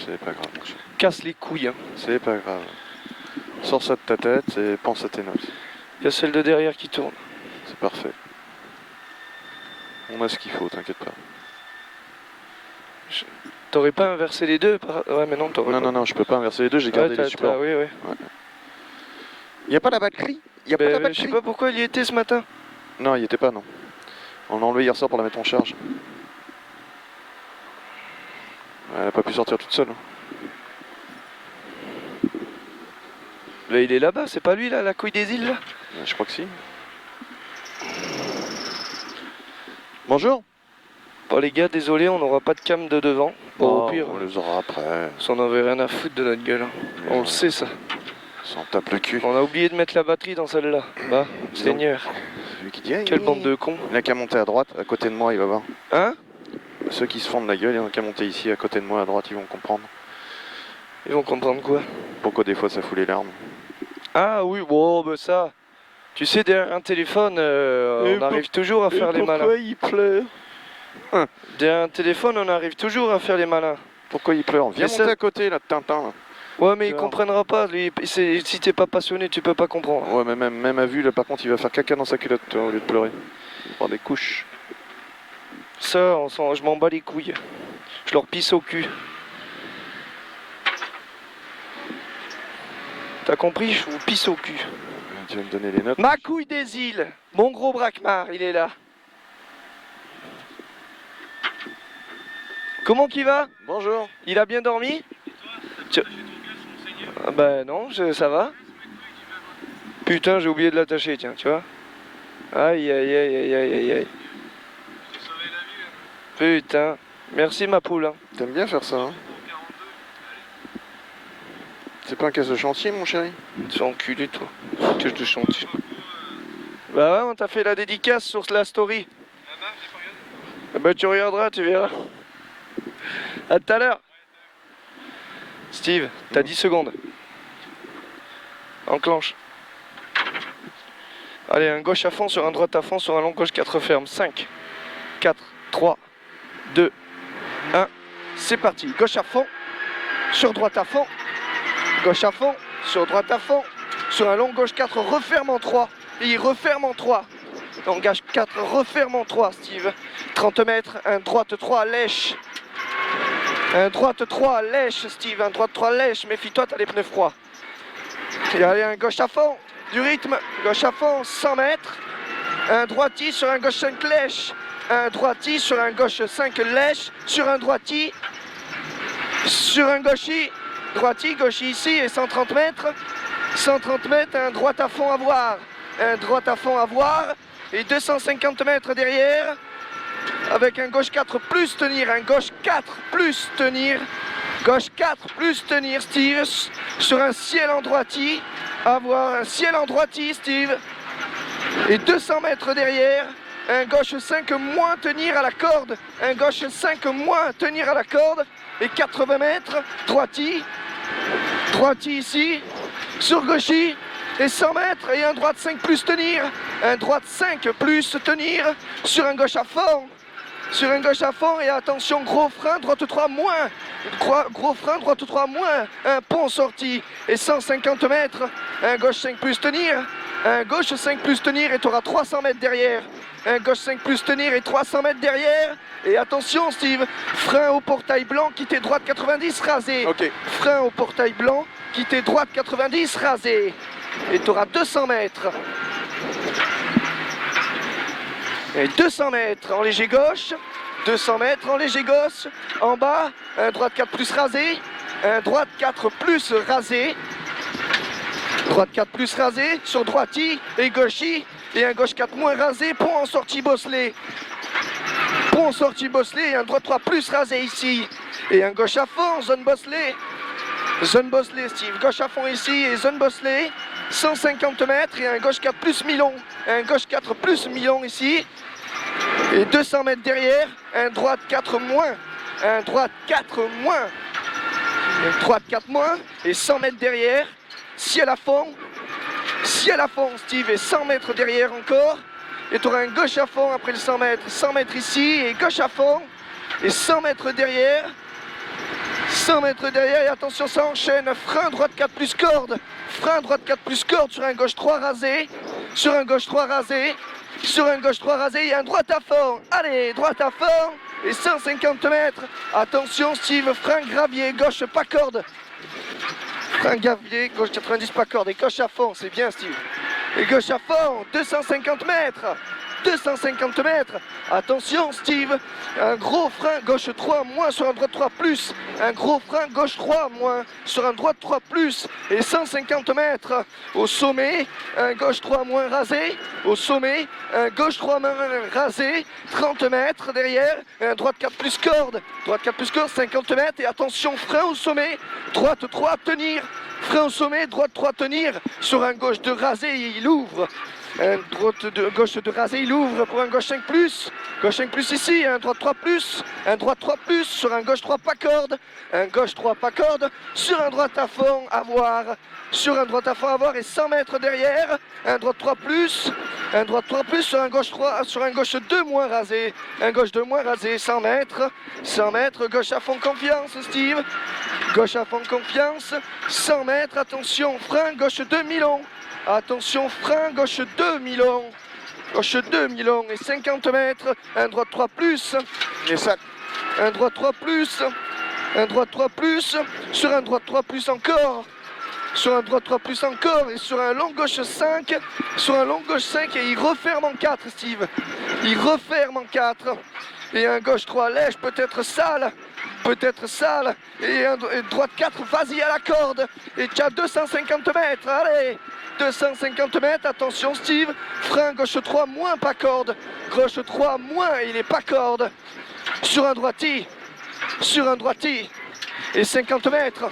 C'est pas grave, mon chéri. Casse les couilles. Hein. C'est pas grave. Sors ça de ta tête et pense à tes notes. Il y a celle de derrière qui tourne. C'est parfait. On a ce qu'il faut, t'inquiète pas. T'aurais pas inversé les deux Ouais, mais non, t'aurais pas. Non, je peux pas inverser les deux, j'ai gardé les supports. Oui. Y a pas la batterie? Y a pas la batterie? Je sais pas pourquoi il y était ce matin. Non, il y était pas, non. On l'a enlevé hier soir pour la mettre en charge. Elle a pas pu sortir toute seule. Là, il est là-bas, c'est pas lui là, la couille des îles là? Je crois que si. Bonjour. Bon les gars, désolé, on n'aura pas de cam de devant. Bon, au pire, on les aura après. ça on avait rien à foutre de notre gueule. Hein. On le sait ça. Ça en tape le cul. On a oublié de mettre la batterie dans celle-là. Bah, Seigneur. Celui qui dit, Quelle bande de cons. Il n'a qu'à monter à droite, à côté de moi, il va voir. Hein? Ceux qui se fendent la gueule, il n'y en a qu'à monter ici, à côté de moi, à droite, ils vont comprendre. Ils vont comprendre quoi? Pourquoi des fois ça fout les larmes. Ah oui, bon, bah ça. Tu sais, derrière un téléphone, on arrive toujours à faire les malins. Pourquoi il pleure? Derrière un téléphone, on arrive toujours à faire les malins. Pourquoi il pleure? Viens monter à côté, là, de Tintin. Là. Ouais, mais il comprendra pas. Lui, si t'es pas passionné, tu peux pas comprendre. Ouais, mais même à vue, là, par contre, il va faire caca dans sa culotte, toi, au lieu de pleurer. Il va prendre des couches. Ça, je m'en bats les couilles. Je leur pisse au cul. T'as compris? Je vous pisse au cul. Tu vas me donner les notes? Ma couille des îles. Mon gros braquemar, il est là. Comment qu'il va? Bonjour. Il a bien dormi? Bah non, ça va. Putain, j'ai oublié de l'attacher, tiens, tu vois. Aïe, aïe, aïe, aïe, aïe, aïe, aïe. Putain. Merci ma poule. Hein. T'aimes bien faire ça, hein? C'est pas un casse de chantier, mon chéri? Tu es enculé, toi. Que je te chantier. Bah ouais, on t'a fait la dédicace sur la story. Bah tu regarderas, tu verras. À tout à l'heure. Steve, t'as 10 secondes. Enclenche. Allez, un gauche à fond sur un droite à fond sur un long gauche 4 ferme. 5, 4, 3, 2, 1. C'est parti. Gauche à fond. Sur droite à fond. Gauche à fond. Sur droite à fond. Sur un long gauche 4, referme en 3. Et il referme en 3. Langage 4, referme en 3, Steve. 30 mètres, un droite 3, lèche. Un droite 3, lèche, Steve. Un droite 3, lèche. Méfie-toi, t'as les pneus froids. Et allez, un gauche à fond. Du rythme. Gauche à fond, 100 mètres. Un droiti sur un gauche 5, lèche. Un droiti sur un gauche 5, lèche. Sur un droiti. Sur un gauchi. Droiti, gauchi ici et 130 mètres. 130 mètres, un droite à fond à voir. Un droite à fond à voir. Et 250 mètres derrière. Avec un gauche 4 plus tenir. Un gauche 4 plus tenir. Gauche 4 plus tenir, Steve. Sur un ciel en droiti. À voir un ciel en droiti, Steve. Et 200 mètres derrière. Un gauche 5 moins tenir à la corde. Un gauche 5 moins tenir à la corde. Et 80 mètres. Droiti. Droiti ici. Sur gauchi. Et 100 mètres. Et un droite 5 plus tenir. Un droite 5 plus tenir. Sur un gauche à fond. Sur un gauche à fond. Et attention, gros frein. Droite 3 moins. Gros frein. Droite 3 moins. Un pont sorti. Et 150 mètres. Un gauche 5 plus tenir. Un gauche 5 plus tenir. Et tu auras 300 mètres derrière. Un gauche 5 plus tenir et 300 mètres derrière. Et attention, Steve, frein au portail blanc, quitter droite 90, rasé. Ok. Frein au portail blanc, quitter droite 90, rasé. Et tu auras 200 mètres. Et 200 mètres en léger gauche. 200 mètres en léger gauche. En bas, un droite 4 plus rasé. Un droite 4 plus rasé. Droite 4 plus rasé. Sur droiti et gauchi. Et un gauche 4 moins rasé, pont en sortie bosselé. Pont en sortie bosselé et un droite 3 plus rasé ici. Et un gauche à fond, zone bosselée. Zone bosselée, Steve. Gauche à fond ici et zone bosselée. 150 mètres et un gauche 4 plus Milon. Un gauche 4 plus Milon ici. Et 200 mètres derrière, un droite 4 moins. Un droite 4 moins. Une droite 4 moins. Et 100 mètres derrière, ciel à fond. Ciel à fond, Steve, et 100 mètres derrière encore. Et tu auras un gauche à fond après le 100 mètres. 100 mètres ici et gauche à fond. Et 100 mètres derrière. 100 mètres derrière et attention, ça enchaîne. Frein droite 4 plus corde. Frein droite 4 plus corde sur un gauche 3 rasé. Sur un gauche 3 rasé. Sur un gauche 3 rasé et un droite à fond. Allez, droite à fond. Et 150 mètres. Attention Steve, frein gravier, gauche pas corde. Frein gravier, gauche 90 pas corde. Et gauche à fond, c'est bien Steve. Et gauche à fond, 250 mètres. 250 mètres. Attention Steve, un gros frein gauche 3 moins sur un droite 3 plus. Un gros frein gauche 3 moins sur un droite 3 plus. Et 150 mètres au sommet, un gauche 3 moins rasé. Au sommet, un gauche 3 moins rasé. 30 mètres derrière, un droite 4 plus corde. Droite 4 plus corde, 50 mètres. Et attention, frein au sommet, droite 3 tenir. Frein au sommet, droite 3 tenir. Sur un gauche 2 rasé, il ouvre. Un gauche de rasé, il ouvre pour un gauche 5 plus. Gauche 5 plus ici, un droite 3 plus. Un droite 3 plus sur un gauche 3 pas corde. Un gauche 3 pas corde. Sur un droite à fond à voir. Sur un droite à fond à voir et 100 mètres derrière. Un droite 3 plus. Un droite 3 plus sur un gauche 3. Sur un gauche 2 moins rasé. Un gauche 2 moins rasé. 100 mètres. 100 mètres. Gauche à fond confiance, Steve. Gauche à fond confiance. 100 mètres. Attention. Frein. Gauche 2 Milon. Attention, frein, gauche 2, Milon. Gauche 2, Milon. Et 50 mètres. Un droite 3 plus. Et ça. Un droite 3 plus. Un droite 3 plus. Sur un droite 3 plus encore. Sur un droite 3 plus encore. Et sur un long gauche 5. Sur un long gauche 5. Et il referme en 4, Steve. Il referme en 4. Et un gauche 3 lèche, peut-être sale. Peut-être sale. Et un droite 4, vas-y à la corde. Et tu as 250 mètres. Allez. 250 mètres, attention Steve, frein gauche 3 moins pas corde, gauche 3 moins, il est pas corde, sur un droiti, et 50 mètres,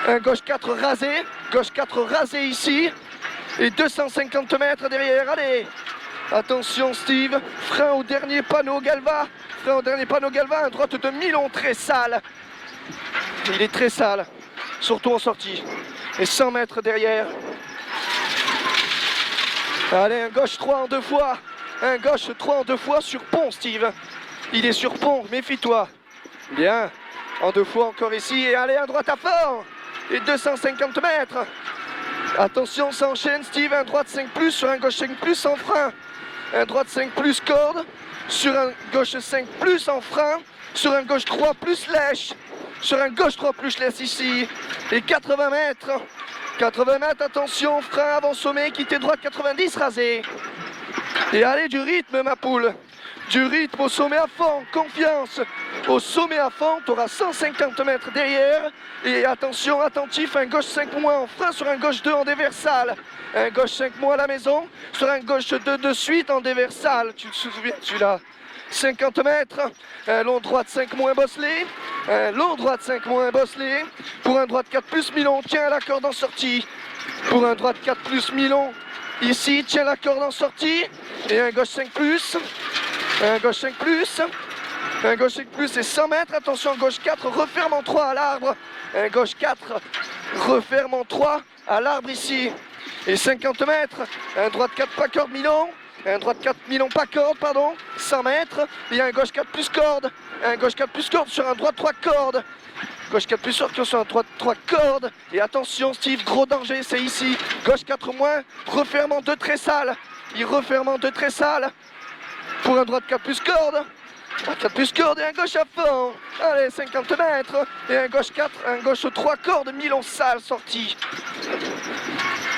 un gauche 4 rasé ici, et 250 mètres derrière, allez, attention Steve, frein au dernier panneau Galva, un droite de Milon très sale, il est très sale, surtout en sortie, et 100 mètres derrière. Allez, un gauche 3 en 2 fois. Un gauche 3 en 2 fois sur pont, Steve. Il est sur pont, méfie-toi. Bien. En 2 fois encore ici. Et allez, un droite à fond. Et 250 mètres. Attention, ça enchaîne, Steve. Un droite 5 plus sur un gauche 5 plus sans frein. Un droite 5 plus corde. Sur un gauche 5 plus en frein. Sur un gauche 3 plus lèche. Sur un gauche 3 plus lèche ici. Et 80 mètres. 80 mètres, attention, frein avant sommet, quitter droite 90 rasé. Et allez, du rythme ma poule. Du rythme au sommet à fond, confiance. Au sommet à fond, tu auras 150 mètres derrière. Et attention, attentif, un gauche 5 moins en frein sur un gauche 2 en déversal. Un gauche 5 moins à la maison, sur un gauche 2 de suite en déversal. Tu te souviens celui-là? 50 mètres, un long droite 5 moins bosselé, un long droite 5 moins bosselé, pour un droite 4 plus Milon, tiens la corde en sortie, pour un droite 4 plus Milon, ici, tiens la corde en sortie, et un gauche 5 plus, un gauche 5 plus, un gauche 5 plus et 100 mètres, attention, gauche 4, referme en 3 à l'arbre, un gauche 4, referme en 3 à l'arbre ici, et 50 mètres, un droite 4 pas corde Milon, un droite 4 Milon pas corde, pardon, 100 mètres, et un gauche 4 plus corde, un gauche 4 plus corde sur un droite 3 cordes, gauche 4 plus corde sur un droite 3 cordes, et attention Steve, gros danger, c'est ici, gauche 4 moins, referme en 2 très sales, il referme en 2 très sales, pour un droite 4 plus corde, droite 4 plus corde et un gauche à fond, allez 50 mètres, et un gauche 4, un gauche 3 cordes, Milon sale sorti,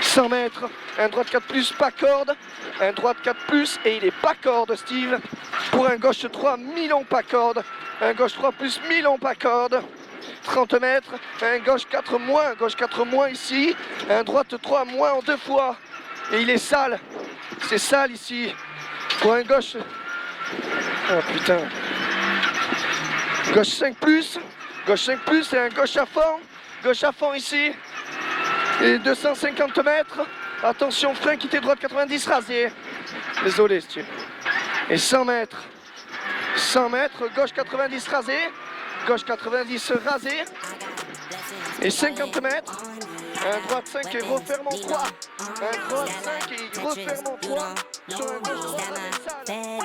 100 mètres, un droite 4 plus pas corde, un droite 4 plus et il est pas corde Steve, pour un gauche 3 Milon pas corde, un gauche 3 plus Milon pas corde, 30 mètres, un gauche 4 moins ici, un droite 3 moins en 2 fois, et il est sale, c'est sale ici, pour un gauche, oh putain, gauche 5 plus et un gauche à fond ici, et 250 mètres, attention frein quitter droite 90 rasé, désolé Steve, et 100 mètres, gauche 90 rasé, gauche 90 rasé, et 50 mètres, un droite 5 et referme en 3, un droite 5 et referme en 3, sur un gauche 3 rasé sale.